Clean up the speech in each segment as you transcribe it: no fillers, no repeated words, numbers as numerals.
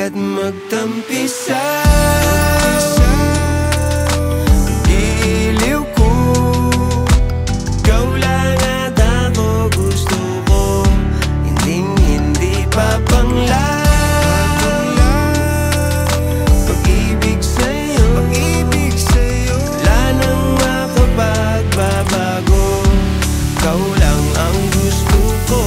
Halika't magtampisaw. Iliw ko, ikaw lang at ako. Gusto ko, hindi pa panglaw. Pag-ibig sa'yo, wala nang makapagbabago. Ikaw lang ang gusto ko.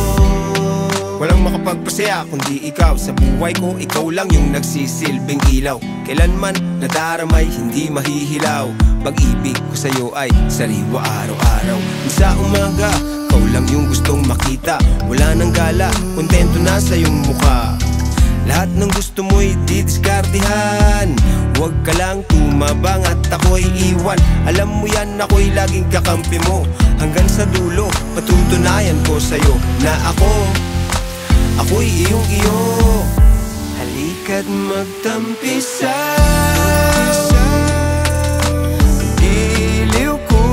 Walang makapagpasaya kundi ikaw. Sa buhay ko, ikaw lang yung nagsisilbing ilaw. Kailanman nadaramay, hindi mahihilaw. Pag-ibig ko sa'yo ay sariwa araw-araw. Sa umaga, ikaw lang yung gustong makita. Wala nang gala, kontento na sa iyong mukha. Lahat ng gusto mo'y didiskartihan. Huwag ka lang tumabang at ako'y iwan. Alam mo yan, ako'y laging kakampi mo. Hanggang sa dulo, patutunayan ko sa'yo na ako'y iyong-iyo. Halika't magtampisaw. Iliw ko,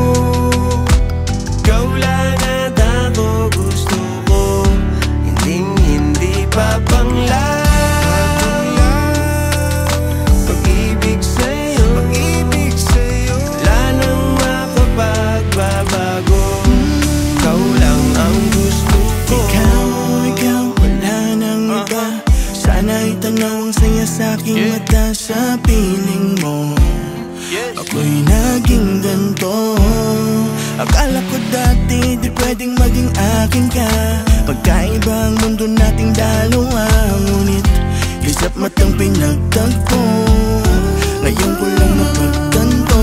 ikaw lang at ako. Gusto ko, hindi pa panglaw. Pag-ibig sa'yo, wala nang makapagbabago. Ikaw lang ang gusto ko. Ikaw, wala nang iba. Sana itanaw ang saya sa'king mata. Sa piling mo, ako'y naging ganto. Akala ko dati di pwedeng maging akin ka. Pagkaiba ang mundo nating dalawa. Ngunit isip matang pinagtagpo. Ngayon ko lang napagtanto.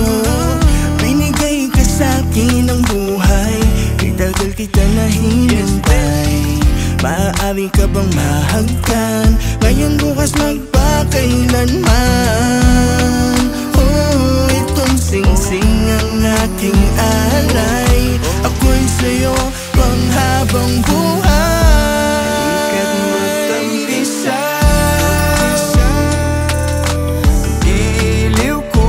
Binigay ka sa'kin ng buhay. Itagal kita na hinintay. Maaari ka bang mahagkan? Ngayon bukas magpakailanman. Oh, itong sing-sing ang aking alay. Ako'y sa'yo panghabang buhay. Halika't magtampisaw. Iliw ko,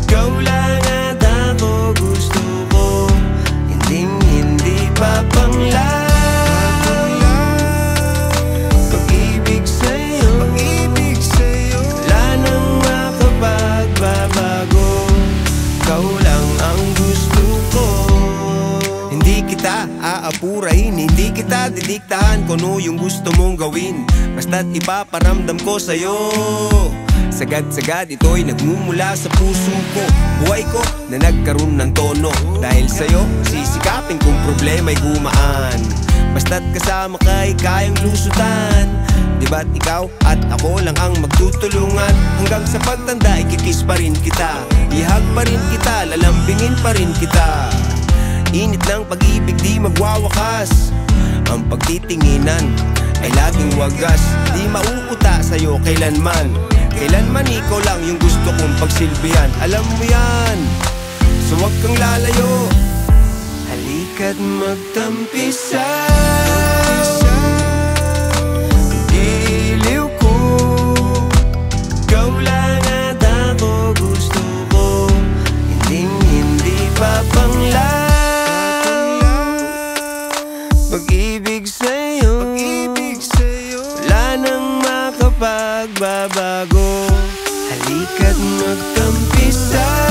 ikaw lang at ako. Gusto ko, hindi pa panglaw. Pag-ibig sa'yo, wala nang makapagbabago. Ikaw lang ang gusto ko. Hindi kita aapurahin, hindi kita didiktahan kung ano yung gusto mong gawin. Basta't ipaparamdam ko sa'yo. Sagad-sagad ito'y nagmumula sa puso ko. Buhay ko na nagkaroon ng tono. Dahil sa'yo, sisikapin kung problema'y gumaan. Basta't kasama ka'y kayang lusutan. Diba't ikaw at ako lang ang magtutulungan. Hanggang sa pagtanda, ikikis pa rin kita. Ihag pa rin kita, lalambingin pa rin kita. Init ng pag-ibig di magwawakas. Ang pagtitinginan ay laging wagas. Di mauuta sa'yo kailanman. Kailanman ikaw lang yung gusto kong pagsilbihan. Alam mo yan, so huwag kang lalayo. Halika't magtampisaw. Iliw ko, ikaw lang at ako. Gusto ko, hindi pa panglaw. Pag-ibig sa'yo, wala nang makapagbabago. Halika't magtampisaw.